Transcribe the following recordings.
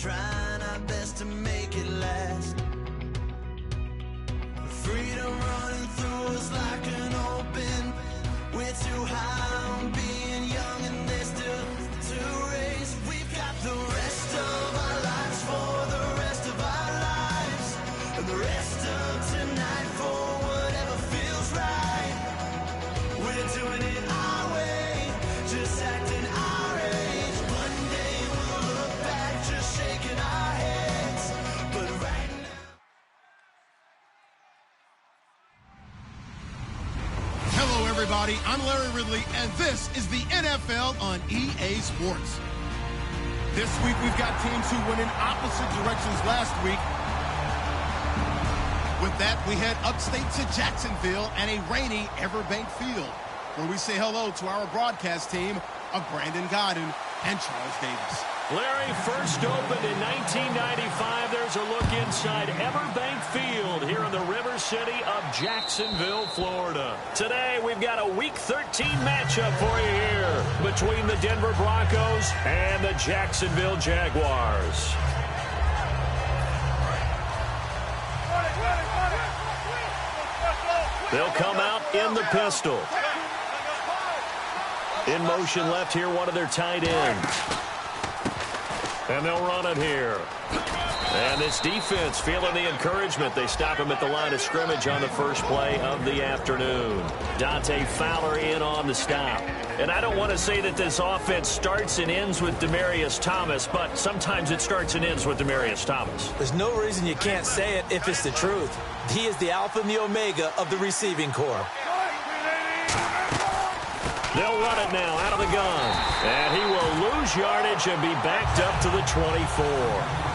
trying our best to make it last. Freedom running through us like an open. We're too high on being young and there's still to race. We've got the rest of our lives for the rest of our lives, and the rest of tonight for whatever feels right. We're doing it our way, just acting our age. One day we'll look back just shaking our heads, but right now. Hello, everybody. I'm Larry Ridley, and this is the NFL on EA Sports. This week, we've got teams who went in opposite directions last week. With that, we head upstate to Jacksonville and a rainy Everbank Field, where we say hello to our broadcast team of Brandon Godden and Charles Davis. Larry, first opened in 1995. There's a look inside Everbank Field here in the River City of Jacksonville, Florida. Today, we've got a Week 13 matchup for you here between the Denver Broncos and the Jacksonville Jaguars. They'll come out in the pistol. In motion left here, one of their tight ends. And they'll run it here. And this defense feeling the encouragement. They stop him at the line of scrimmage on the first play of the afternoon. Dante Fowler in on the stop. And I don't want to say that this offense starts and ends with Demaryius Thomas, but sometimes it starts and ends with Demaryius Thomas. There's no reason you can't say it if it's the truth. He is the alpha and the omega of the receiving corps. They'll run it now out of the gun. And he will lose yardage and be backed up to the 24.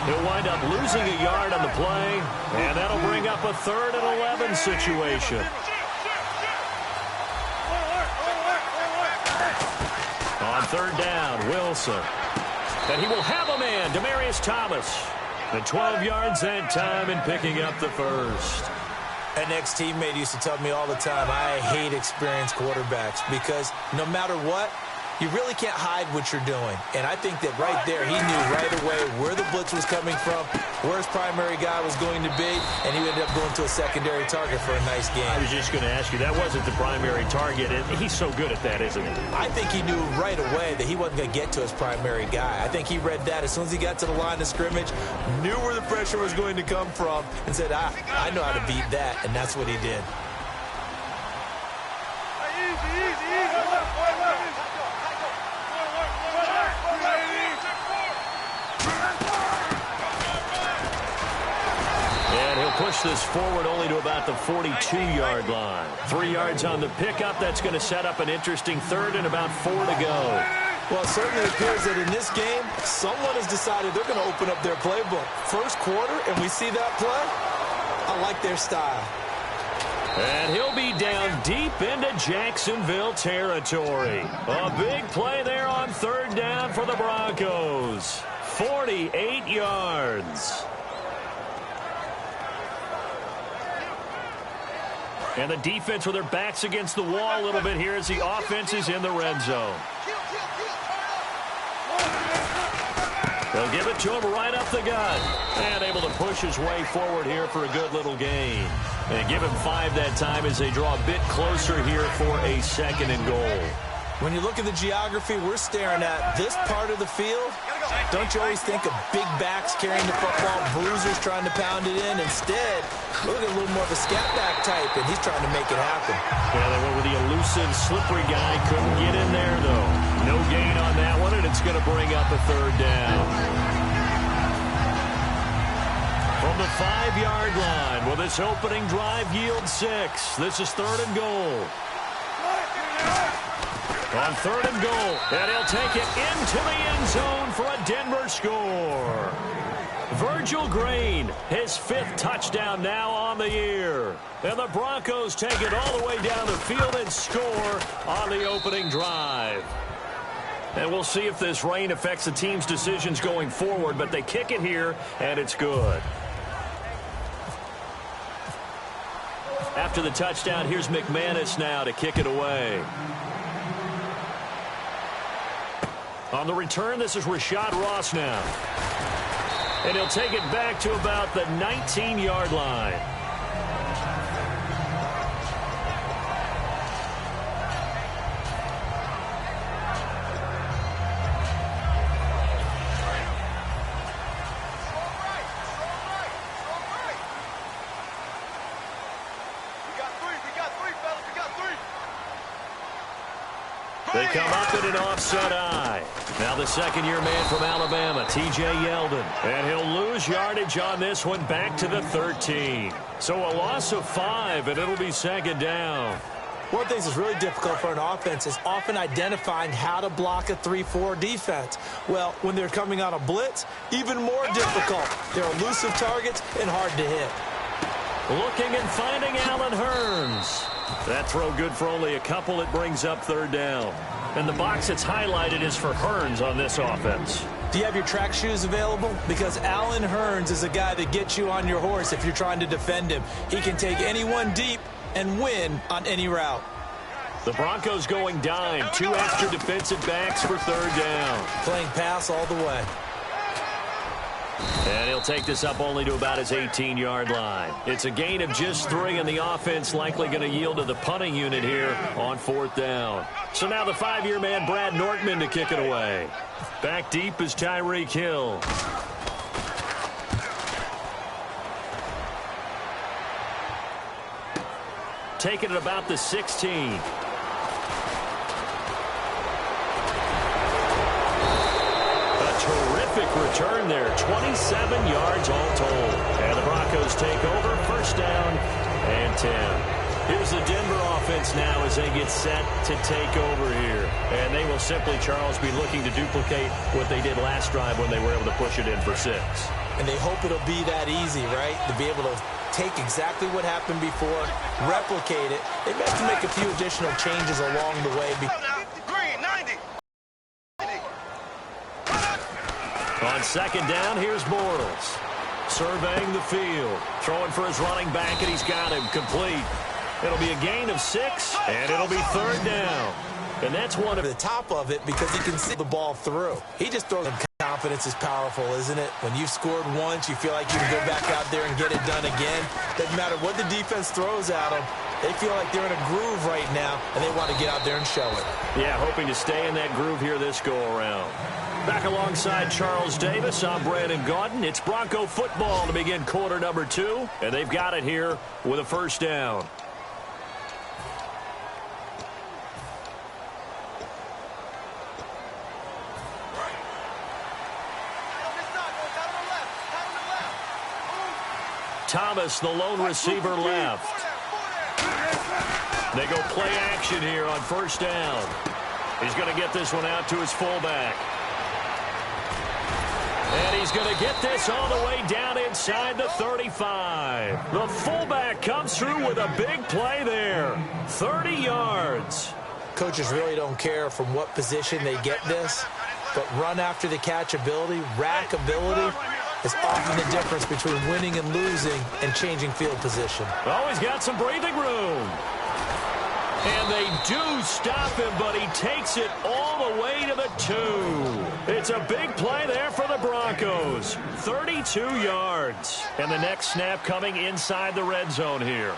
He'll wind up losing a yard on the play, and that'll bring up a 3rd and 11 situation. On 3rd down, Wilson. And he will have a man, Demaryius Thomas. And 12 yards that time and picking up the first. An ex-teammate used to tell me all the time, I hate experienced quarterbacks because no matter what, you really can't hide what you're doing. And I think that right there, he knew right away where the blitz was coming from, where his primary guy was going to be, and he ended up going to a secondary target for a nice game. I was just going to ask you, that wasn't the primary target. He's so good at that, isn't he? I think he knew right away that he wasn't going to get to his primary guy. I think he read that as soon as he got to the line of scrimmage, knew where the pressure was going to come from, and said, I know how to beat that, and that's what he did. Push this forward only to about the 42-yard line. 3 yards on the pickup. That's going to set up an interesting 3rd and about 4 to go. Well, it certainly appears that in this game, someone has decided they're going to open up their playbook. First quarter, and we see that play. I like their style. And he'll be down deep into Jacksonville territory. A big play there on 3rd down for the Broncos. 48 yards. And the defense with their backs against the wall a little bit here as the offense is in the red zone. They'll give it to him right up the gut. And able to push his way forward here for a good little gain. And give him 5 that time as they draw a bit closer here for a 2nd and goal. When you look at the geography we're staring at, this part of the field, don't you always think of big backs carrying the football, bruisers trying to pound it in? Instead, look at a little more of a scat back type, and he's trying to make it happen. Yeah, they went with the elusive, slippery guy. Couldn't get in there, though. No gain on that one, and it's going to bring up a 3rd down. From the 5-yard line, will this opening drive yield 6? This is 3rd and goal. On 3rd and goal, and he'll take it into the end zone for a Denver score. Virgil Green, his 5th touchdown now on the year. And the Broncos take it all the way down the field and score on the opening drive. And we'll see if this rain affects the team's decisions going forward, but they kick it here, and it's good. After the touchdown, here's McManus now to kick it away. On the return, this is Rashad Ross now. And he'll take it back to about the 19-yard line. They come up in an offset eye. Now the second-year man from Alabama, T.J. Yeldon. And he'll lose yardage on this one back to the 13. So a loss of 5, and it'll be second down. One of the things that's really difficult for an offense is often identifying how to block a 3-4 defense. Well, when they're coming on a blitz, even more difficult. They're elusive targets and hard to hit. Looking and finding Allen Hurns. That throw good for only a couple. It brings up third down. And the box that's highlighted is for Hurns on this offense. Do you have your track shoes available? Because Allen Hurns is a guy that gets you on your horse if you're trying to defend him. He can take anyone deep and win on any route. The Broncos going dime. 2 extra defensive backs for third down. Playing pass all the way. And he'll take this up only to about his 18-yard line. It's a gain of just 3, and the offense likely going to yield to the punting unit here on fourth down. So now the 5-year man, Brad Nortman, to kick it away. Back deep is Tyreek Hill. Taking it about the 16. Terrific return there. 27 yards all told. And the Broncos take over. First down and 10. Here's the Denver offense now as they get set to take over here. And they will simply, Charles, be looking to duplicate what they did last drive when they were able to push it in for 6. And they hope it'll be that easy, right? To be able to take exactly what happened before, replicate it. They may have to make a few additional changes along the way. On second down, here's Bortles. Surveying the field. Throwing for his running back, and he's got him complete. It'll be a gain of 6, and it'll be third down. And that's one of the top of it because he can see the ball through. He just throws. Confidence is powerful, isn't it? When you've scored once, you feel like you can go back out there and get it done again. Doesn't matter what the defense throws at them. They feel like they're in a groove right now, and they want to get out there and show it. Yeah, hoping to stay in that groove here this go-around. Back alongside Charles Davis, I'm Brandon Gaudin. It's Bronco football to begin quarter number 2, and they've got it here with a first down. Thomas, the lone receiver, left. They go play action here on first down. He's going to get this one out to his fullback. And he's going to get this all the way down inside the 35. The fullback comes through with a big play there. 30 yards. Coaches really don't care from what position they get this, but run after the catch ability, rack ability, is often the difference between winning and losing and changing field position. Oh, he's got some breathing room. And they do stop him, but he takes it all the way to the 2. It's a big play there for the Broncos. 32 yards. And the next snap coming inside the red zone here.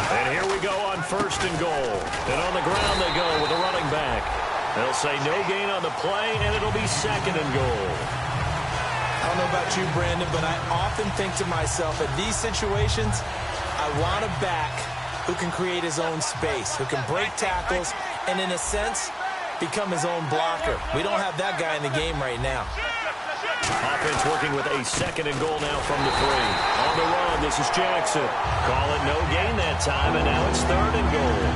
And here we go on first and goal. And on the ground they go with a running back. They'll say no gain on the play, and it'll be second and goal. I don't know about you, Brandon, but I often think to myself, in these situations, I want a back who can create his own space, who can break tackles, and in a sense, become his own blocker. We don't have that guy in the game right now. Offense working with a second and goal now from the 3. On the run, this is Jackson. Call it no gain that time, and now it's third and goal.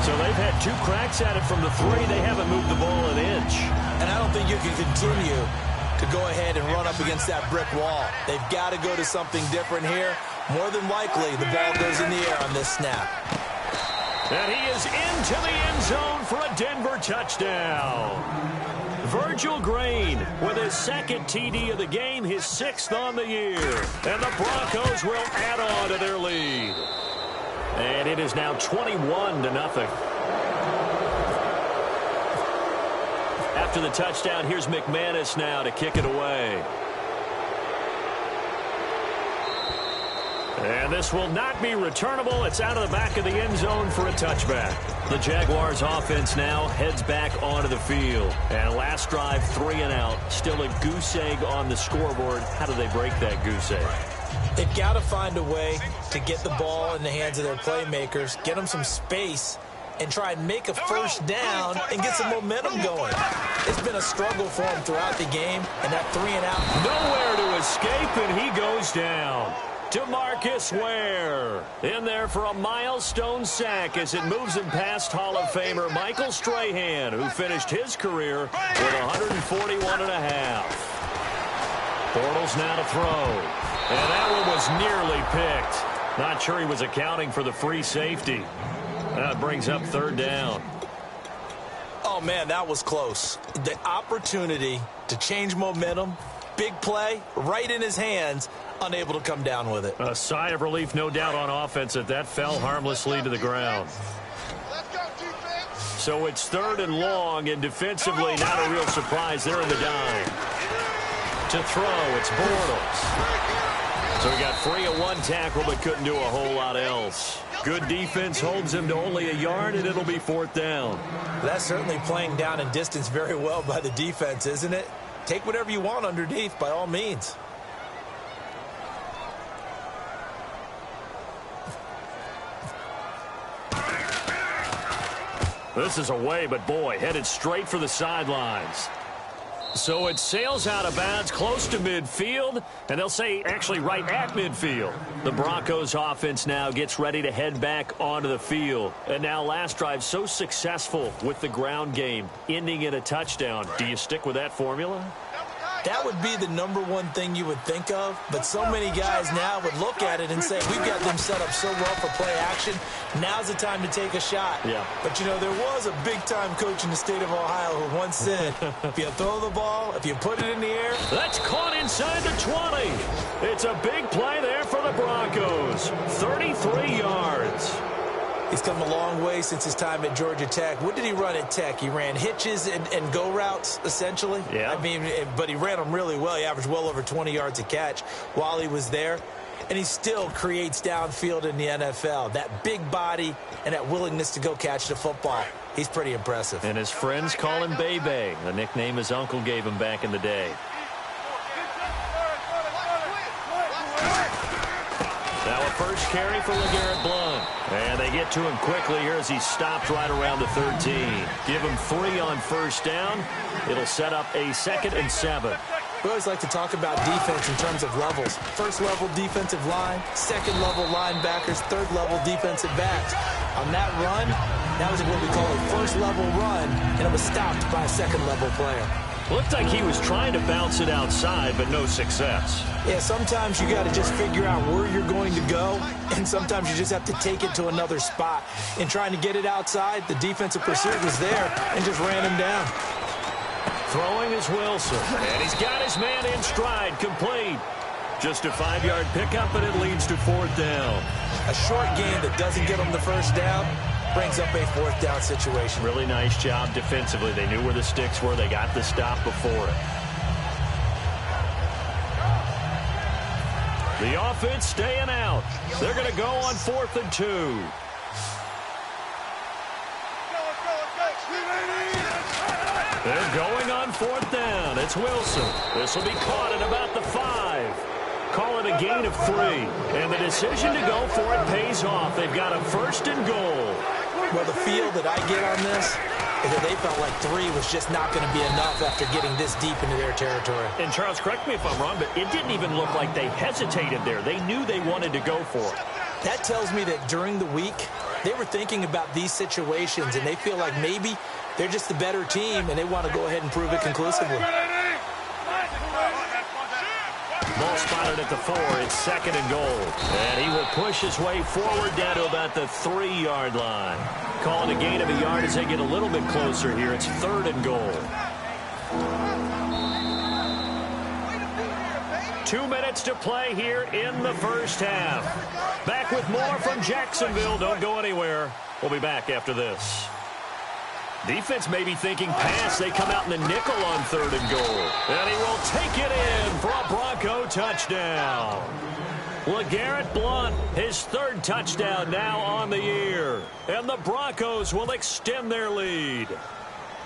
So they've had 2 cracks at it from the 3. They haven't moved the ball an inch. And I don't think you can continue to go ahead and run up against that brick wall. They've got to go to something different here. More than likely, the ball goes in the air on this snap. And he is into the end zone for a Denver touchdown. Virgil Green with his second TD of the game, his 6th on the year. And the Broncos will add on to their lead. And it is now 21-0. After the touchdown, here's McManus now to kick it away. And this will not be returnable. It's out of the back of the end zone for a touchback. The Jaguars offense now heads back onto the field. And last drive, 3 and out. Still a goose egg on the scoreboard. How do they break that goose egg? They've got to find a way to get the ball in the hands of their playmakers, get them some space, and try and make a first down and get some momentum going. It's been a struggle for them throughout the game, and that 3 and out. Nowhere to escape, and he goes down. DeMarcus Ware in there for a milestone sack as it moves him past Hall of Famer Michael Strahan, who finished his career with 141.5. Bortles now to throw. And that one was nearly picked. Not sure he was accounting for the free safety. That brings up 3rd down. Oh, man, that was close. The opportunity to change momentum, big play, right in his hands, unable to come down with it. A sigh of relief, no doubt, on offense that fell harmlessly to the ground. So it's 3rd and long, and defensively, not a real surprise. They're in the dime. To throw, it's Bortles. So he got free of 1 tackle, but couldn't do a whole lot else. Good defense holds him to only a yard, and it'll be 4th down. That's certainly playing down in distance very well by the defense, isn't it? Take whatever you want underneath, by all means. This is away, but boy, headed straight for the sidelines. So it sails out of bounds close to midfield, and they'll say actually right at midfield. The Broncos offense now gets ready to head back onto the field. And now last drive so successful with the ground game, ending in a touchdown. Do you stick with that formula? That would be the #1 thing you would think of, but so many guys now would look at it and say, we've got them set up so well for play action. Now's the time to take a shot. Yeah. But, you know, there was a big-time coach in the state of Ohio who once said, if you throw the ball, if you put it in the air. That's caught inside the 20. It's a big play there for the Broncos. 33 yards. He's come a long way since his time at Georgia Tech. What did he run at Tech? He ran hitches and go routes, essentially. Yeah. I mean, but he ran them really well. He averaged well over 20 yards a catch while he was there. And he still creates downfield in the NFL. That big body and that willingness to go catch the football. He's pretty impressive. And his friends call him Bebe, a nickname his uncle gave him back in the day. Now a first carry for LeGarrette Blount. And they get to him quickly here as he stopped right around the 13. Give him 3 on first down. It'll set up a 2nd and 7. We always like to talk about defense in terms of levels. First-level defensive line, second-level linebackers, third-level defensive backs. On that run, that was what we call a first-level run, and it was stopped by a second-level player. Looked like he was trying to bounce it outside, but no success. Yeah, sometimes you got to just figure out where you're going to go, and sometimes you just have to take it to another spot. In trying to get it outside, the defensive pursuit was there and just ran him down. Throwing is Wilson, and he's got his man in stride, complete. Just a 5-yard pickup, and it leads to 4th down. A short gain that doesn't get him the first down brings up a 4th down situation. Really nice job defensively. They knew where the sticks were. They got the stop before it. The offense staying out. They're going to go on 4th and 2. They're going on 4th down. It's Wilson. This will be caught at about the 5. Call it a gain of 3. And the decision to go for it pays off. They've got a 1st and goal. Well, the feel that I get on this is that they felt like 3 was just not going to be enough after getting this deep into their territory. And Charles, correct me if I'm wrong, but it didn't even look like they hesitated there. They knew they wanted to go for it. That tells me that during the week, they were thinking about these situations, and they feel like maybe they're just the better team, and they want to go ahead and prove it conclusively. Ball spotted at the 4. It's 2nd and goal. And he will push his way forward down to about the 3-yard line. Calling a gain of a yard as they get a little bit closer here. It's 3rd and goal. 2 minutes to play here in the first half. Back with more from Jacksonville. Don't go anywhere. We'll be back after this. Defense may be thinking pass. They come out in the nickel on 3rd and goal. And he will take it in for a Bronco touchdown. LeGarrette Blount, his 3rd touchdown now on the year. And the Broncos will extend their lead.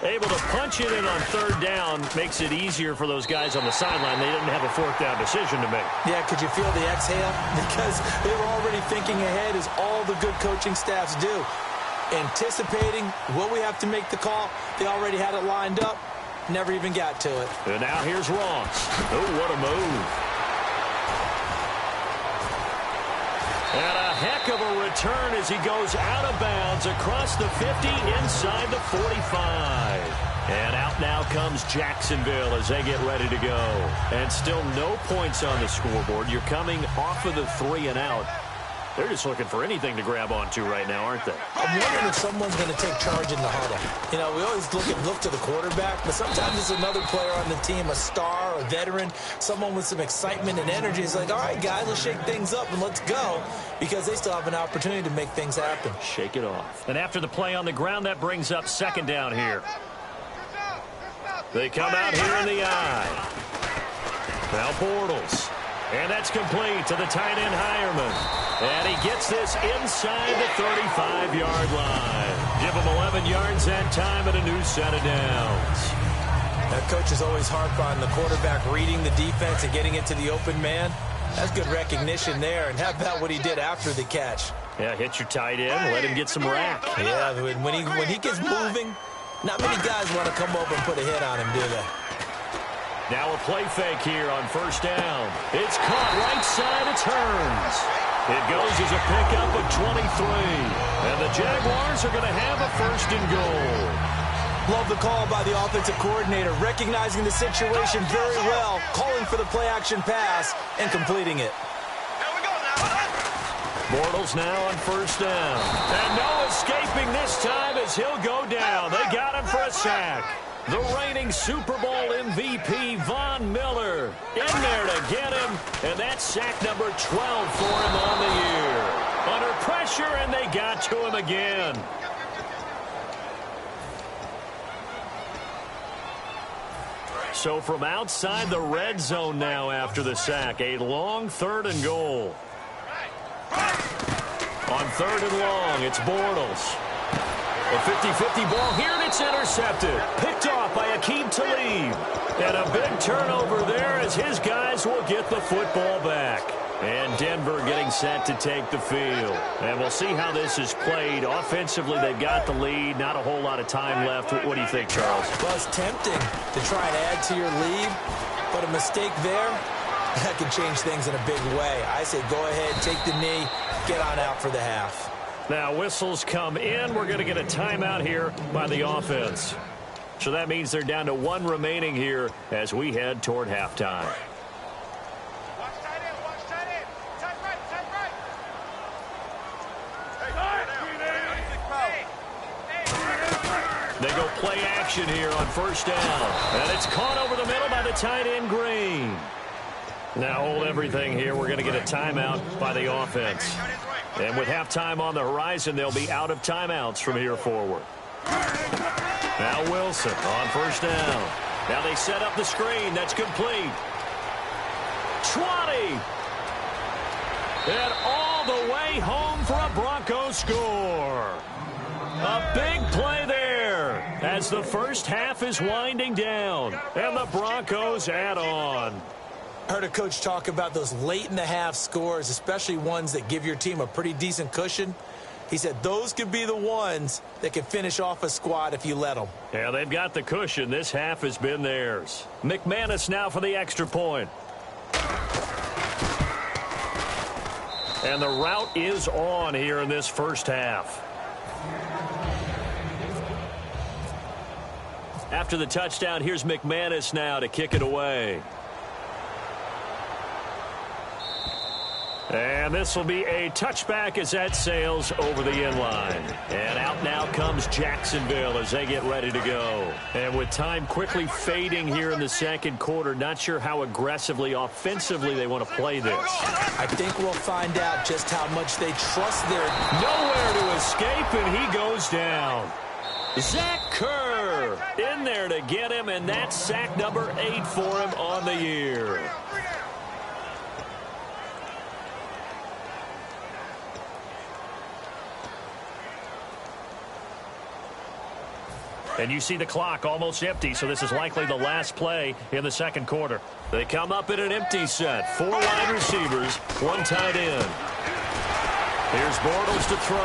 Able to punch it in on 3rd down makes it easier for those guys on the sideline. They didn't have a 4th down decision to make. Yeah, could you feel the exhale? Because they were already thinking ahead, as all the good coaching staffs do. Anticipating, will we have to make the call? They already had it lined up. Never even got to it. And now here's Ross. Oh, what a move. And a heck of a return as he goes out of bounds across the 50 inside the 45. And out now comes Jacksonville as they get ready to go. And still no points on the scoreboard. You're coming off of the 3 and out. They're just looking for anything to grab onto right now, aren't they? I'm wondering if someone's going to take charge in the huddle. You know, we always look to the quarterback, but sometimes it's another player on the team, a star, a veteran, someone with some excitement and energy. It's like, all right, guys, let's shake things up and let's go, because they still have an opportunity to make things happen. Shake it off. And after the play on the ground, that brings up 2nd down here. They come out here in the eye. Now Bortles. And that's complete to the tight end Hireman. And he gets this inside the 35-yard line. Give him 11 yards that time and a new set of downs. That coach is always harp on the quarterback reading the defense and getting it to the open man. That's good recognition there. And how about what he did after the catch? Yeah, hit your tight end, let him get some rack. Yeah, when he gets moving, not many guys want to come over and put a hit on him, do they? Now a play fake here on 1st down. It's caught right side, it turns. It goes as a pickup of 23. And the Jaguars are going to have a 1st and goal. Love the call by the offensive coordinator, recognizing the situation very well, calling for the play-action pass, and completing it. Bortles now on 1st down. And no escaping this time as he'll go down. They got him for a sack. The reigning Super Bowl MVP, Von Miller, in there to get him. And that's sack number 12 for him on the year. Under pressure, and they got to him again. So from outside the red zone now after the sack, a long 3rd and goal. On 3rd and long, it's Bortles. A 50-50 ball here, and it's intercepted. Picked off by Aqib Talib. And a big turnover there as his guys will get the football back. And Denver getting set to take the field. And we'll see how this is played. Offensively, they've got the lead. Not a whole lot of time left. What do you think, Charles? Well, it's tempting to try and add to your lead, but a mistake there, that can change things in a big way. I say go ahead, take the knee, get on out for the half. Now whistles come in. We're going to get a timeout here by the offense. So that means they're down to 1 remaining here as we head toward halftime. They go play action here on 1st down. And it's caught over the middle by the tight end Green. Now hold everything here. We're going to get a timeout by the offense. And with halftime on the horizon, they'll be out of timeouts from here forward. Now Wilson on 1st down. Now they set up the screen. That's complete. 20. And all the way home for a Broncos score. A big play there as the first half is winding down. And the Broncos add on. I heard a coach talk about those late-in-the-half scores, especially ones that give your team a pretty decent cushion. He said those could be the ones that can finish off a squad if you let them. Yeah, they've got the cushion. This half has been theirs. McManus now for the extra point. And the route is on here in this first half. After the touchdown, here's McManus now to kick it away. And this will be a touchback as that sails over the inline. And out now comes Jacksonville as they get ready to go. And with time quickly fading here in the second quarter, not sure how aggressively, offensively they want to play this. I think we'll find out just how much they trust their... Nowhere to escape, and he goes down. Zach Kerr in there to get him, and that's sack number 8 for him on the year. And you see the clock almost empty, so this is likely the last play in the second quarter. They come up in an empty set. 4 wide receivers, 1 tight end. Here's Bortles to throw,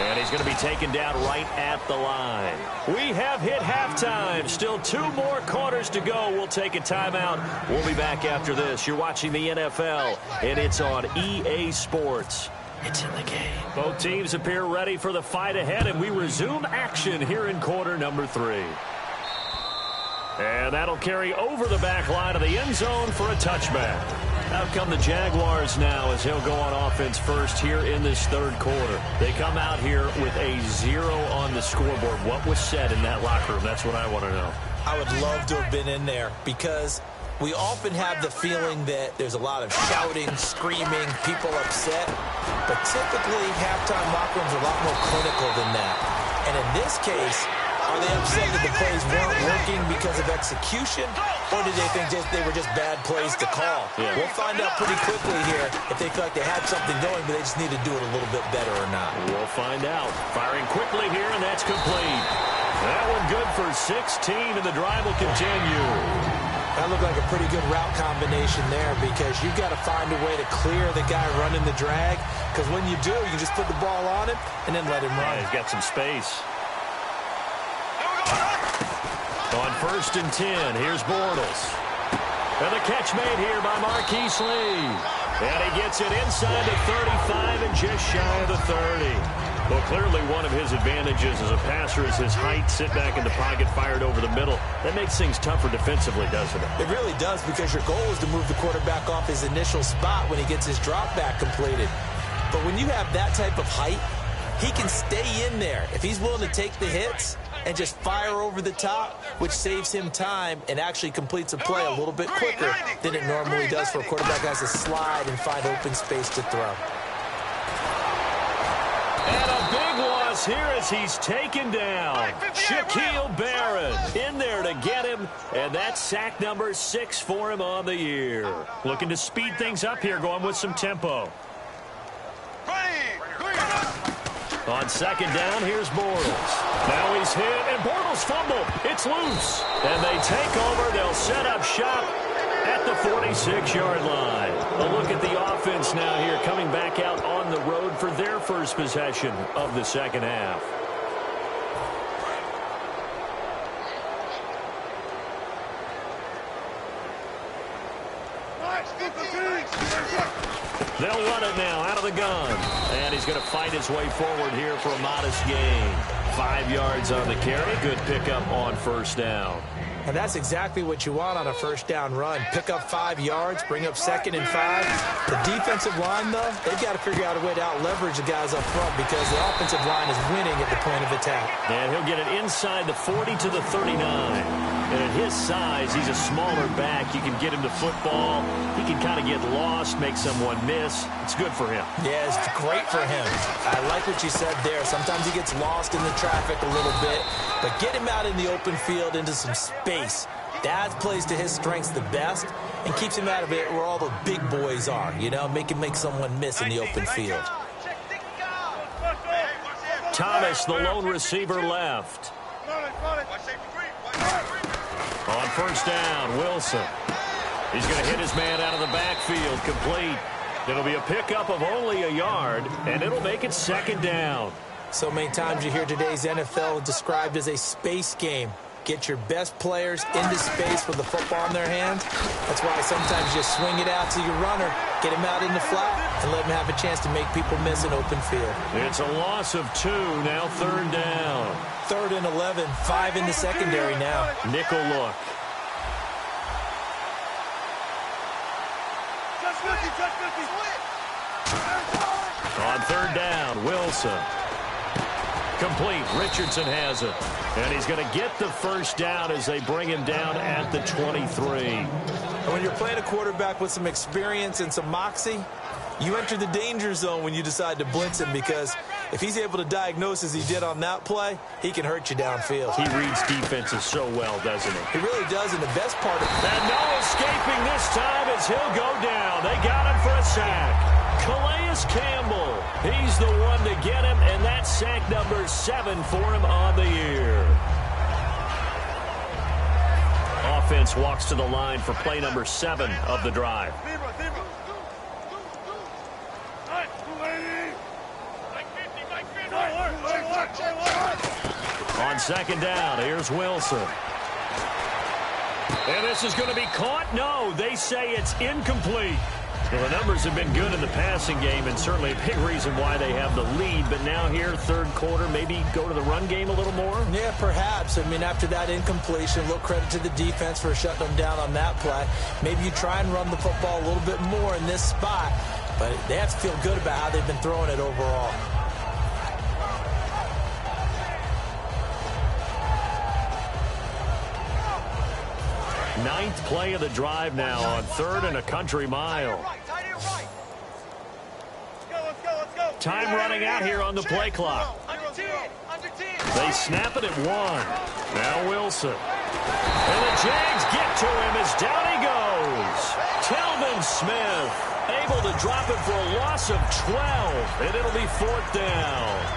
and he's going to be taken down right at the line. We have hit halftime. Still 2 more quarters to go. We'll take a timeout. We'll be back after this. You're watching the NFL, and it's on EA Sports. It's in the game. Both teams appear ready for the fight ahead, and we resume action here in quarter number 3. And that'll carry over the back line of the end zone for a touchback. Out come the Jaguars now as he'll go on offense first here in this third quarter. They come out here with a 0 on the scoreboard. What was said in that locker room? That's what I want to know. I would love to have been in there because we often have the feeling that there's a lot of shouting, screaming, people upset. But typically, halftime locker rooms are a lot more clinical than that. And in this case, are they upset that the plays weren't working because of execution? Or did they think they were just bad plays to call? Yeah. We'll find out pretty quickly here if they feel like they had something going, but they just need to do it a little bit better or not. We'll find out. Firing quickly here, and that's complete. That one good for 16, and the drive will continue. That looked like a pretty good route combination there because you've got to find a way to clear the guy running the drag, because when you do, you just put the ball on him and then let him run. Yeah, he's got some space. On 1st and 10, here's Bortles. And the catch made here by Marquise Lee. And he gets it inside the 35 and just shy of the 30. Well, clearly one of his advantages as a passer is his height, sit back in the pocket, fired over the middle. That makes things tougher defensively, doesn't it? It really does, because your goal is to move the quarterback off his initial spot when he gets his drop back completed. But when you have that type of height, he can stay in there. If he's willing to take the hits and just fire over the top, which saves him time and actually completes a play a little bit quicker than it normally does for a quarterback that has to slide and find open space to throw. And a big loss here as he's taken down. Shaquille Barrett in there to get him, and that's sack number 6 for him on the year. Looking to speed things up here, going with some tempo. On 2nd down, here's Bortles. Now he's hit, and Bortles fumbled. It's loose. And they take over. They'll set up shop at the 46-yard line. A look at the offense now here, coming back out on the road for their first possession of the second half. They'll run it now out of the gun. And he's going to fight his way forward here for a modest gain. 5 yards on the carry. Good pickup on 1st down. And that's exactly what you want on a 1st down run. Pick up 5 yards, bring up 2nd and 5. The defensive line, though, they've got to figure out a way to out-leverage the guys up front because the offensive line is winning at the point of attack. And he'll get it inside the 40 to the 39. And at his size, he's a smaller back. You can get him the football. He can kind of get lost, make someone miss. It's good for him. Yeah, it's great for him. I like what you said there. Sometimes he gets lost in the traffic a little bit. But get him out in the open field into some space. That plays to his strengths the best and keeps him out of it where all the big boys are. You know, make someone miss in the open field. Thomas, the lone receiver, left. On 1st down, Wilson. He's going to hit his man out of the backfield, complete. It'll be a pickup of only a yard, and it'll make it 2nd down. So many times you hear today's NFL described as a space game. Get your best players into space with the football in their hands. That's why sometimes you swing it out to your runner, get him out in the flat, and let him have a chance to make people miss an open field. It's a loss of 2, now 3rd down. 3rd and 11, 5 in the secondary now. Nickel look. On 3rd down, Wilson. Complete. Richardson has it. And he's going to get the 1st down as they bring him down at the 23. And when you're playing a quarterback with some experience and some moxie, You enter the danger zone when you decide to blitz him, because if he's able to diagnose as he did on that play, he can hurt you downfield. He reads defenses so well, doesn't he? He really does, and the best part of it. And no escaping this time as he'll go down. They got him for a sack. Calais Campbell, he's the one to get him, and that's sack number 7 for him on the year. Offense walks to the line for play number 7 of the drive. On second down, here's Wilson. And this is going to be caught? No, they say it's incomplete. Well, the numbers have been good in the passing game, and certainly a big reason why they have the lead. But now here, third quarter, maybe go to the run game a little more? Yeah, perhaps. I mean, after that incompletion, a little credit to the defense for shutting them down on that play. Maybe you try and run the football a little bit more in this spot, but they have to feel good about how they've been throwing it overall. Ninth play of the drive now on 3rd and a country mile. Time running out here on the play clock. They snap it at 1. Now Wilson. And the Jags get to him as down he goes. Telvin Smith able to drop it for a loss of 12, and it'll be 4th down.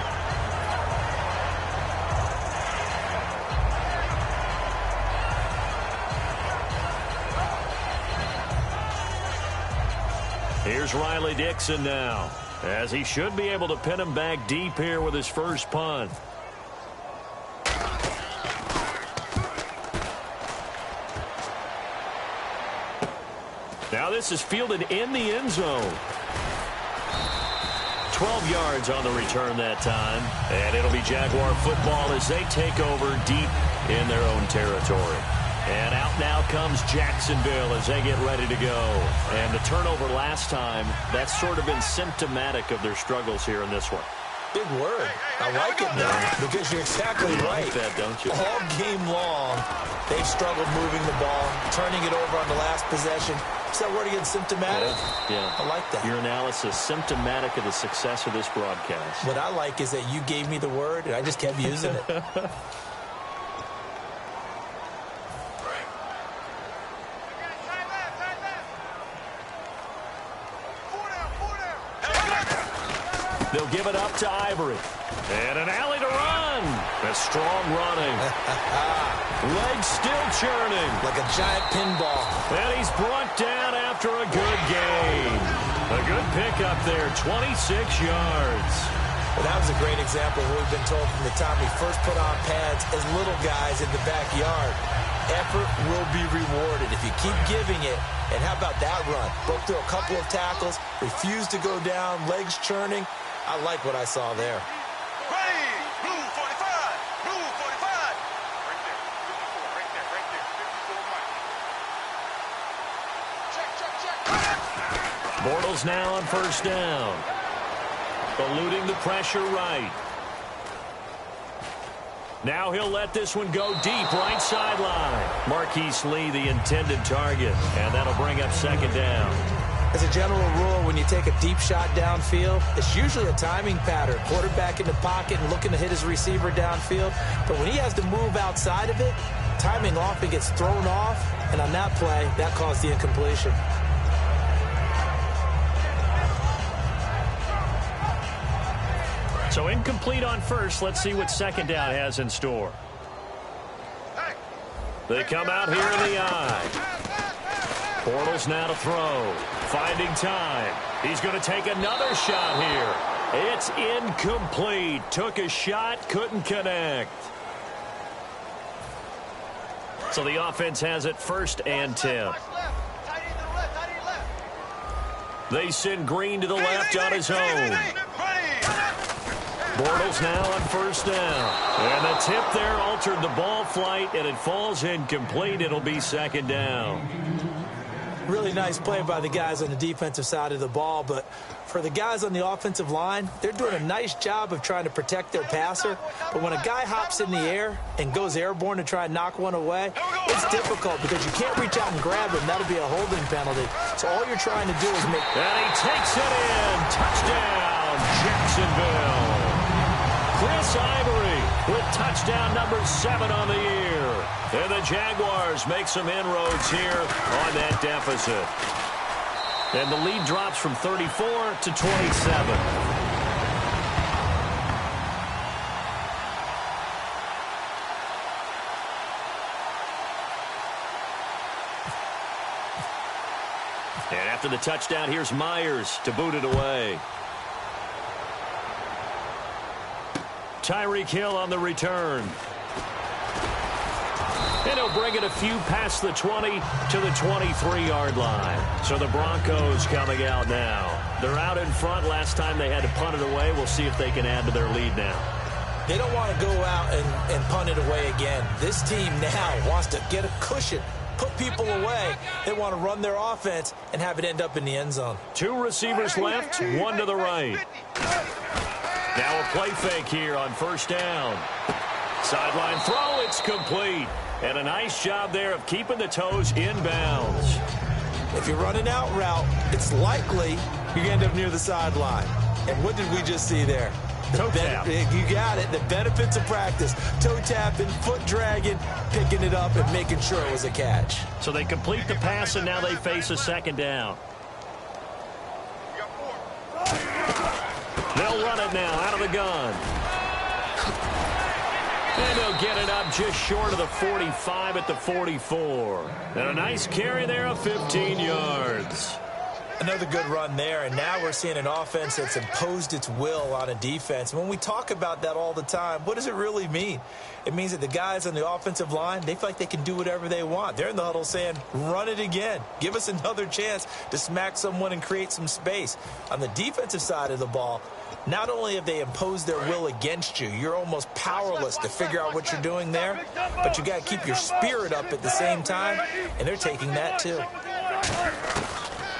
Here's Riley Dixon now, as he should be able to pin him back deep here with his first punt. Now this is fielded in the end zone. 12 yards on the return that time, and it'll be Jaguar football as they take over deep in their own territory. And out now comes Jacksonville as they get ready to go. And the turnover last time, that's sort of been symptomatic of their struggles here in this one. Big word. I like it, though, because you're exactly right. You like that, don't you? All game long, they've struggled moving the ball, turning it over on the last possession. Is that word again, symptomatic? Yeah. I like that. Your analysis, symptomatic of the success of this broadcast. What I like is that you gave me the word, and I just kept using it. They'll give it up to Ivory. And an alley to run. A strong running. Legs still churning. Like a giant pinball. And he's brought down after a good gain. A good pickup there, 26 yards. Well, that was a great example of what we've been told from the time we first put on pads as little guys in the backyard. Effort will be rewarded if you keep giving it. And how about that run? Broke through a couple of tackles, refused to go down, legs churning. I like what I saw there. Ready, blue 45, blue 45. Right there, 54, right there, 54 mark. Check. Bortles now on first down. Eluding the pressure right. Now he'll let this one go deep right sideline. Marquise Lee, the intended target, and that'll bring up second down. As a general rule, when you take a deep shot downfield, it's usually a timing pattern. Quarterback in the pocket and looking to hit his receiver downfield. But when he has to move outside of it, timing often gets thrown off. And on that play, that caused the incompletion. So incomplete on first. Let's see what second down has in store. They come out here in the eye. Bortles now to throw. Finding time. He's going to take another shot here. It's incomplete. Took a shot, couldn't connect. So the offense has it 1st and 10. They send Green to the left on his own. Bortles now on first down. And the tip there altered the ball flight, and it falls incomplete. It'll be second down. Really nice play by the guys on the defensive side of the ball, but for the guys on the offensive line, they're doing a nice job of trying to protect their passer. But when a guy hops in the air and goes airborne to try and knock one away, it's difficult because you can't reach out and grab him. That'll be a holding penalty. So all you're trying to do is make... And he takes it in. Touchdown, Jacksonville. Chris Ivory with touchdown number 7 on the year. And the Jaguars make some inroads here on that deficit. And the lead drops from 34 to 27. And after the touchdown, here's Myers to boot it away. Tyreek Hill on the return. And he'll bring it a few past the 20 to the 23-yard line. So the Broncos coming out now. They're out in front. Last time they had to punt it away. We'll see if they can add to their lead now. They don't want to go out and punt it away again. This team now wants to get a cushion, put people away. They want to run their offense and have it end up in the end zone. 2 receivers left, 1 to the right. Now a play fake here on first down. Sideline throw, it's complete. And a nice job there of keeping the toes in bounds. If you're running out route, it's likely you're going to end up near the sideline. And what did we just see there? Toe tap. You got it. The benefits of practice. Toe tapping, foot dragging, picking it up, and making sure it was a catch. So they complete the pass, and now they face a second down. They'll run it now out of the gun. And they'll get it up just short of the 45 at the 44. And a nice carry there of 15 yards. Another good run there, and now we're seeing an offense that's imposed its will on a defense. When we talk about that all the time, what does it really mean? It means that the guys on the offensive line, they feel like they can do whatever they want. They're in the huddle saying, run it again. Give us another chance to smack someone and create some space. On the defensive side of the ball, not only have they imposed their will against you, you're almost powerless to figure out what you're doing there, but you got to keep your spirit up at the same time, and they're taking that too.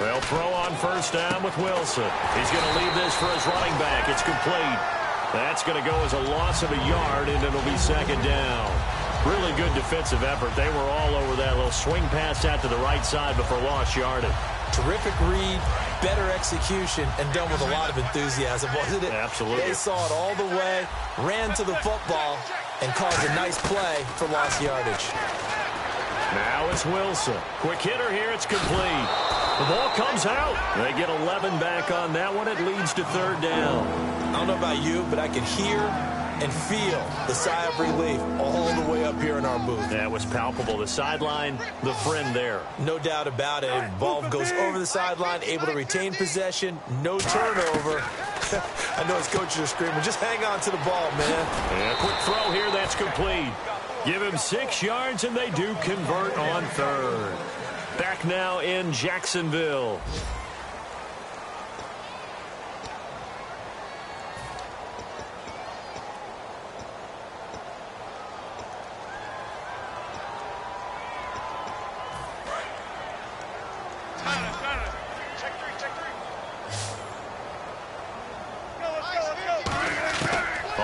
They'll throw on first down with Wilson. He's going to leave this for his running back. It's complete. That's going to go as a loss of a yard, and it'll be second down. Really good defensive effort. They were all over that little swing pass out to the right side before lost yardage. Terrific read, better execution, and done with a lot of enthusiasm, wasn't it? Absolutely. They saw it all the way, ran to the football, and caused a nice play for lost yardage. Now it's Wilson. Quick hitter here. It's complete. The ball comes out. They get 11 back on that one. It leads to third down. I don't know about you, but I could hear and feel the sigh of relief all the way up here in our booth. That was palpable. The sideline, the friend there. No doubt about it. Ball goes over the sideline, able to retain possession, no turnover. I know his coaches are screaming, just hang on to the ball, man. And a quick throw here, that's complete. Give him 6 yards, and they do convert on third. Back now in Jacksonville. Check three.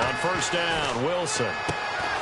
On first down, Wilson.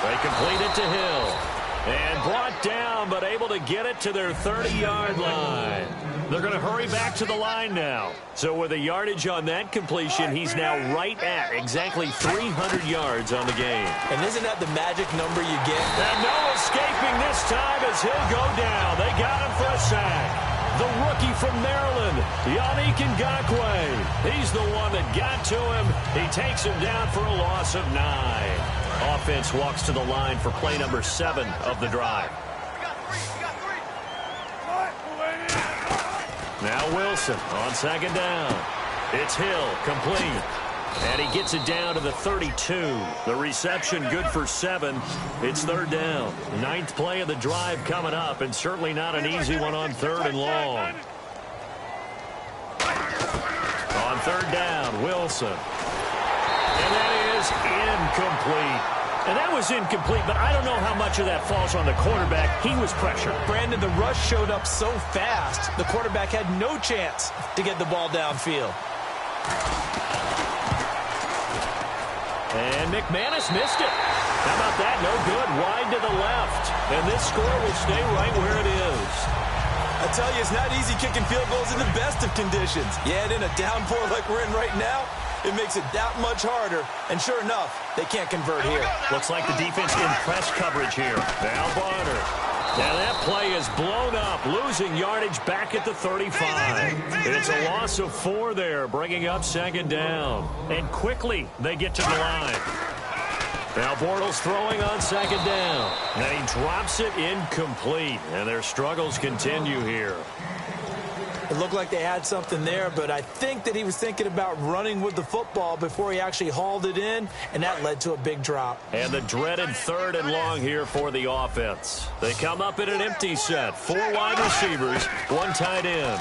They complete it to Hill. And brought down, but able to get it to their 30-yard line. They're going to hurry back to the line now. So with a yardage on that completion, he's now right at exactly 300 yards on the game. And isn't that the magic number you get? And no escaping this time as he'll go down. They got him for a sack. The rookie from Maryland, Yannick Ngakoue. He's the one that got to him. He takes him down for a loss of 9. Offense walks to the line for play number 7 of the drive. Now Wilson on second down. It's Hill, complete. And he gets it down to the 32. The reception good for 7. It's third down. 9th play of the drive coming up, and certainly not an easy one on third and long. On third down, Wilson. And that is incomplete. And that was incomplete, but I don't know how much of that falls on the quarterback. He was pressured. Brandon, the rush showed up so fast, the quarterback had no chance to get the ball downfield. And McManus missed it. How about that? No good. Wide to the left. And this score will stay right where it is. I tell you, it's not easy kicking field goals in the best of conditions. Yet in a downpour like we're in right now, it makes it that much harder. And sure enough, they can't convert here. Looks like the defense in press coverage here. Now Barner. Now that play is blown up, losing yardage back at the 35. It's a loss of 4 there, bringing up second down. And quickly, they get to the line. Now Bortles throwing on second down. And he drops it incomplete. And their struggles continue here. It looked like they had something there, but I think that he was thinking about running with the football before he actually hauled it in, and that led to a big drop. And the dreaded 3rd and long here for the offense. They come up in an empty set. 4 wide receivers, 1 tight end.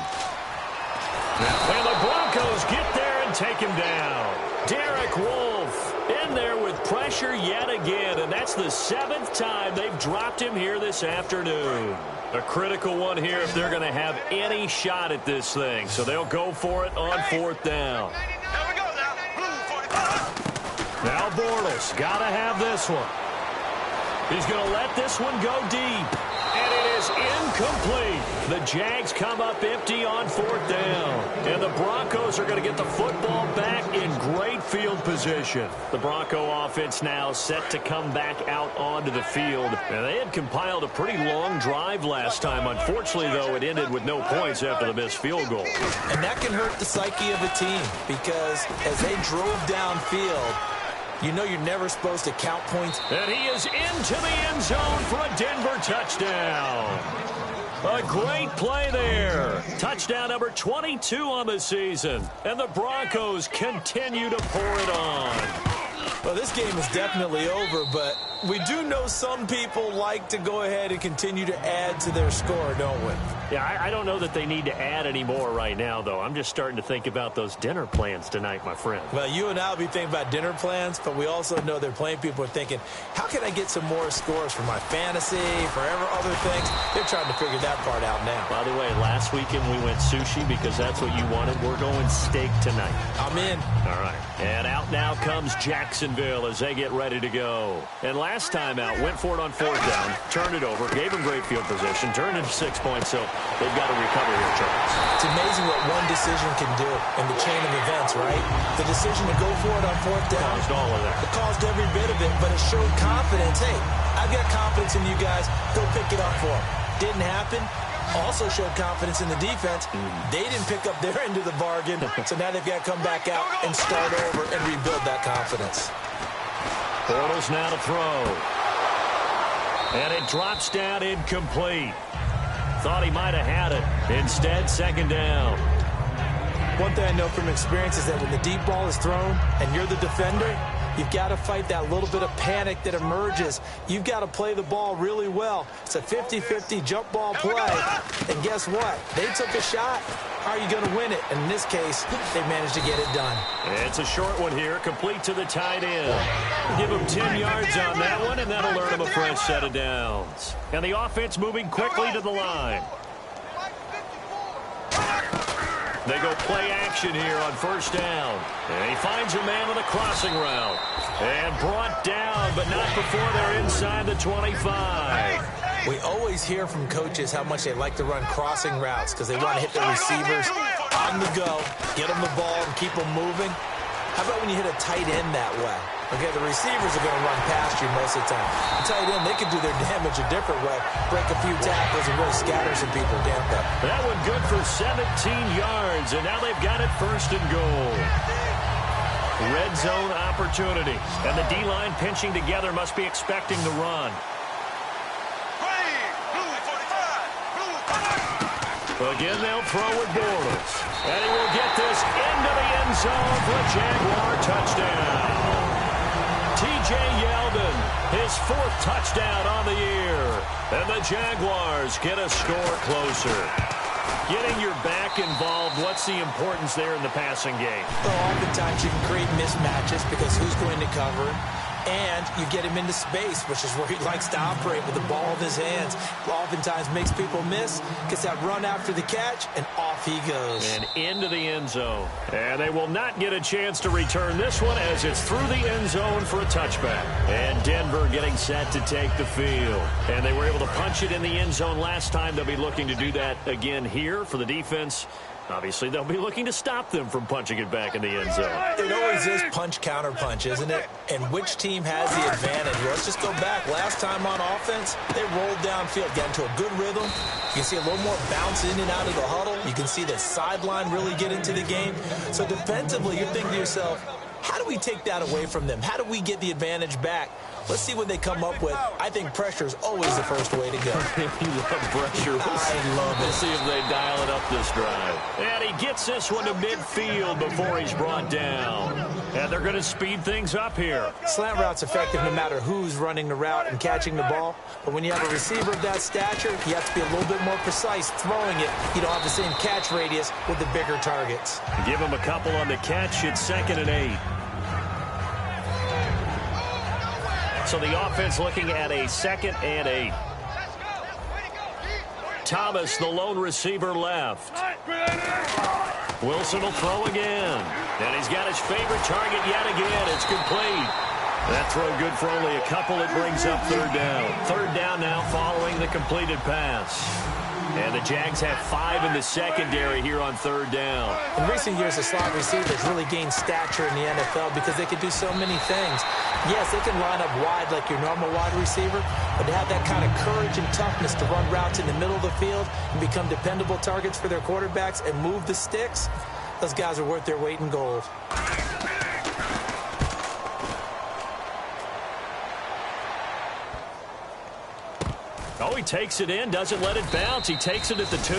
And the Broncos get there and take him down. Derek Wolfe in there with pressure yet again, and that's the 7th time they've dropped him here this afternoon. A critical one here if they're going to have any shot at this thing. So they'll go for it on 4th down. Here we go now. Blue 45. Now Bortles got to have this one. He's going to let this one go deep. And it is incomplete. The Jags come up empty on 4th down. And the Broncos are going to get the football back in great field position. The Bronco offense now set to come back out onto the field. And they had compiled a pretty long drive last time. Unfortunately, though, it ended with no points after the missed field goal. And that can hurt the psyche of a team because as they drove downfield, you know you're never supposed to count points. And he is into the end zone for a Denver touchdown. A great play there. Touchdown number 22 on the season. And the Broncos continue to pour it on. Well, this game is definitely over, but we do know some people like to go ahead and continue to add to their score, don't we? Yeah, I don't know that they need to add any more right now, though. I'm just starting to think about those dinner plans tonight, my friend. Well, you and I will be thinking about dinner plans, but we also know they're playing people are thinking, how can I get some more scores for my fantasy, for other things? They're trying to figure that part out now. By the way, last weekend we went sushi because that's what you wanted. We're going steak tonight. I'm in. All right. And out now comes Jacksonville as they get ready to go. And last time out, went for it on 4th down, turned it over, gave them great field position, turned it to 6 points, so they've got to recover here, Charles. It's amazing what one decision can do in the chain of events, right? The decision to go for it on 4th down. Caused all of that. It caused every bit of it, but it showed confidence. Hey, I've got confidence in you guys. Go pick it up for them. Didn't happen. Also showed confidence in the defense. They didn't pick up their end of the bargain, so now they've got to come back out and start over and rebuild that confidence. Bortles now to throw. And it drops down incomplete. Thought he might have had it. Instead, 2nd down. One thing I know from experience is that when the deep ball is thrown and you're the defender, you've got to fight that little bit of panic that emerges. You've got to play the ball really well. It's a 50-50 jump ball play. And guess what? They took a shot. How are you going to win it? And in this case, they managed to get it done. It's a short one here, complete to the tight end. Give him 10 yards on that one, and that'll earn him a fresh set of downs. And the offense moving quickly to the line. They go play action here on 1st down. And he finds a man with a crossing route. And brought down, but not before they're inside the 25. We always hear from coaches how much they like to run crossing routes because they want to hit their receivers on the go, get them the ball, and keep them moving. How about when you hit a tight end that way? Okay, the receivers are going to run past you most of the time. The tight end, they can do their damage a different way, break a few tackles and really scatter some people, can't they? That one good for 17 yards, and now they've got it 1st and goal. Red zone opportunity, and the D-line pinching together must be expecting the run. Again, they'll throw with Bortles. And he will get this into the end zone for a Jaguar touchdown. T.J. Yeldon, his 4th touchdown on the year. And the Jaguars get a score closer. Getting your back involved, what's the importance there in the passing game? Well, oftentimes you can create mismatches because who's going to cover? and you get him into space, which is where he likes to operate with the ball in his hands. Oftentimes makes people miss, gets that run after the catch, and off he goes. And into the end zone. And they will not get a chance to return this one as it's through the end zone for a touchback. And Denver getting set to take the field. And they were able to punch it in the end zone last time. They'll be looking to do that again here for the defense. Obviously, they'll be looking to stop them from punching it back in the end zone. It always is punch-counter-punch, isn't it? And which team has the advantage? Well, let's just go back. Last time on offense, they rolled downfield, got into a good rhythm. You can see a little more bounce in and out of the huddle. You can see the sideline really get into the game. So defensively, you're thinking to yourself, how do we take that away from them? How do we get the advantage back? Let's see what they come up with. I think pressure is always the first way to go. You love pressure. I love it. We'll see if they dial it up this drive. And he gets this one to midfield before he's brought down. And they're going to speed things up here. Slant route's effective no matter who's running the route and catching the ball. But when you have a receiver of that stature, you have to be a little bit more precise throwing it. You don't have the same catch radius with the bigger targets. Give him a couple on the catch. It's 2nd and 8. So the offense looking at a 2nd and 8. Thomas, the lone receiver, left. Wilson will throw again. And he's got his favorite target yet again. It's complete. That throw good for only a couple. It brings up 3rd down. 3rd down now following the completed pass. And the Jags have 5 in the secondary here on 3rd down. In recent years, the slot receivers really gained stature in the NFL because they can do so many things. Yes, they can line up wide like your normal wide receiver, but to have that kind of courage and toughness to run routes in the middle of the field and become dependable targets for their quarterbacks and move the sticks, those guys are worth their weight in gold. Oh, he takes it in, doesn't let it bounce. He takes it at the 2.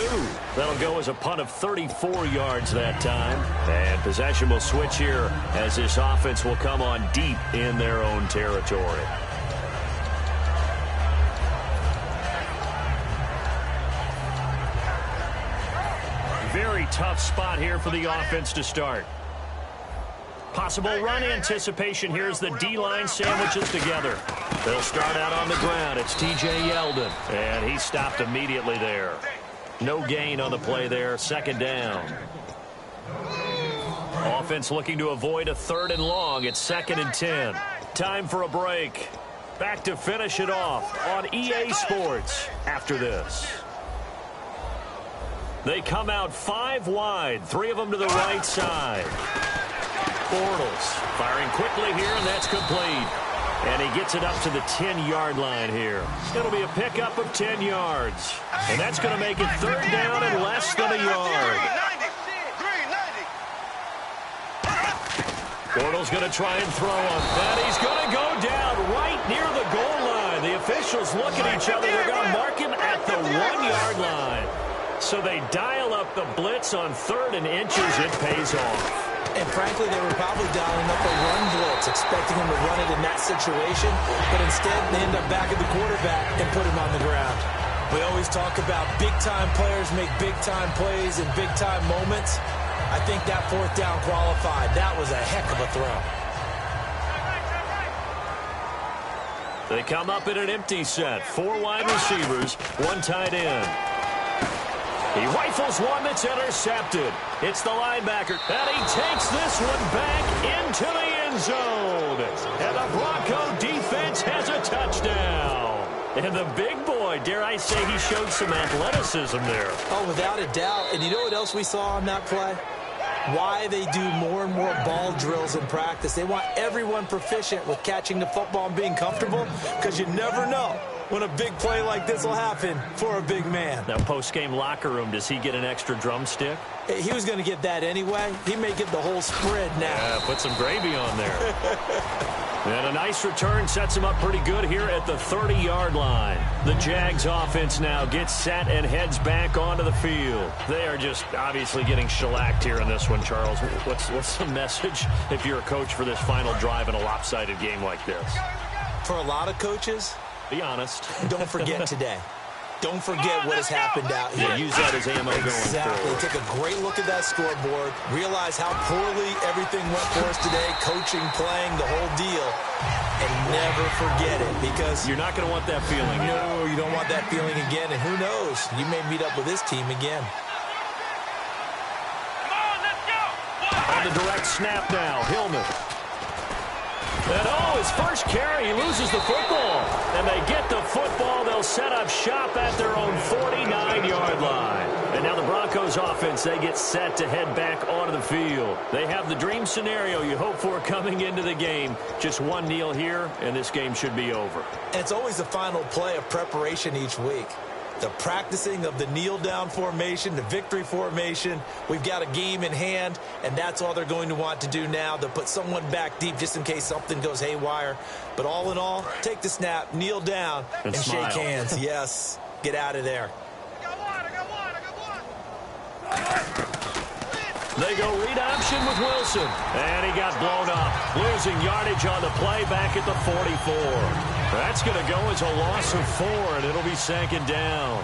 That'll go as a punt of 34 yards that time. And possession will switch here as this offense will come on deep in their own territory. Very tough spot here for the offense to start. Possible run anticipation here as the D-line sandwiches together. They'll start out on the ground. It's T.J. Yeldon, and he stopped immediately there. No gain on the play there. 2nd down. Offense looking to avoid a 3rd and long. It's 2nd and 10. Time for a break. Back to finish it off on EA Sports after this. They come out 5 wide, 3 of them to the right side. Bortles firing quickly here, and that's complete. And he gets it up to the 10-yard line here. It'll be a pickup of 10 yards. And that's going to make it 3rd down and less than a yard. Bortles going to try and throw on that. He's going to go down right near the goal line. The officials look at each other. They're going to mark him at the 1-yard line. So they dial up the blitz on 3rd and inches. It pays off. And frankly, they were probably dialing up a run blitz, expecting him to run it in that situation. But instead, they end up back at the quarterback and put him on the ground. We always talk about big-time players make big-time plays in big-time moments. I think that 4th down qualified. That was a heck of a throw. They come up in an empty set. 4 wide receivers, 1 tight end. He rifles one that's intercepted. It's the linebacker, and he takes this one back into the end zone. And the Bronco defense has a touchdown. And the big boy, dare I say, he showed some athleticism there. Oh, without a doubt. And you know what else we saw on that play? Why they do more and more ball drills in practice. They want everyone proficient with catching the football and being comfortable, because you never know when a big play like this will happen for a big man. Now, post-game locker room, does he get an extra drumstick? He was going to get that anyway. He may get the whole spread now. Yeah, put some gravy on there. And a nice return sets him up pretty good here at the 30-yard line. The Jags offense now gets set and heads back onto the field. They are just obviously getting shellacked here in this one, Charles. What's the message if you're a coach for this final drive in a lopsided game like this? For a lot of coaches, be honest. Don't forget today. Don't forget what has happened out here. Use that as ammo going Exactly. forward. Take a great look at that scoreboard. Realize how poorly everything went for us today. Coaching, playing, the whole deal. And never forget it, because You're not going to want that feeling. no, you don't want that feeling again. And who knows? You may meet up with this team again. Come on, let's go. On the direct snap now, Hillman. And his first carry, he loses the football. And they get the football. They'll set up shop at their own 49-yard line. And now the Broncos offense, they get set to head back onto the field. They have the dream scenario you hope for coming into the game. Just one kneel here, and this game should be over. And it's always the final play of preparation each week. The practicing of the kneel-down formation, the victory formation. We've got a game in hand, and that's all they're going to want to do now. They'll put someone back deep just in case something goes haywire. But all in all, take the snap, kneel down, and smile. shake hands. Yes, get out of there. I got one. They go read option with Wilson. And he got blown up. Losing yardage on the play back at the 44. That's going to go as a loss of 4, and it'll be second down.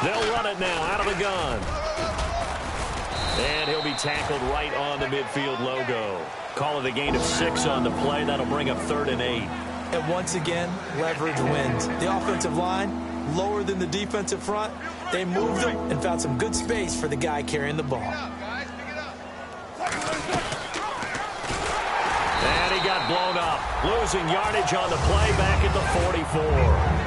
They'll run it now out of the gun. And he'll be tackled right on the midfield logo. Call it a gain of 6 on the play. That'll bring up 3rd and 8. And once again, leverage wins. The offensive line, lower than the defensive front. They moved them and found some good space for the guy carrying the ball. And he got blown up. Losing yardage on the play back at the 44.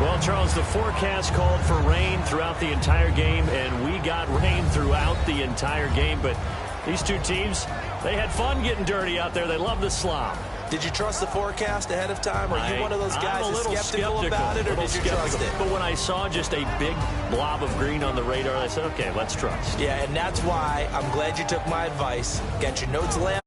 Well, Charles, the forecast called for rain throughout the entire game, and we got rain throughout the entire game. But these two teams, they had fun getting dirty out there. They love the slop. Did you trust the forecast ahead of time? Are you one of those guys that's skeptical about it, or did you trust it? But when I saw just a big blob of green on the radar, I said, okay, let's trust. Yeah, and that's why I'm glad you took my advice. Got your notes laid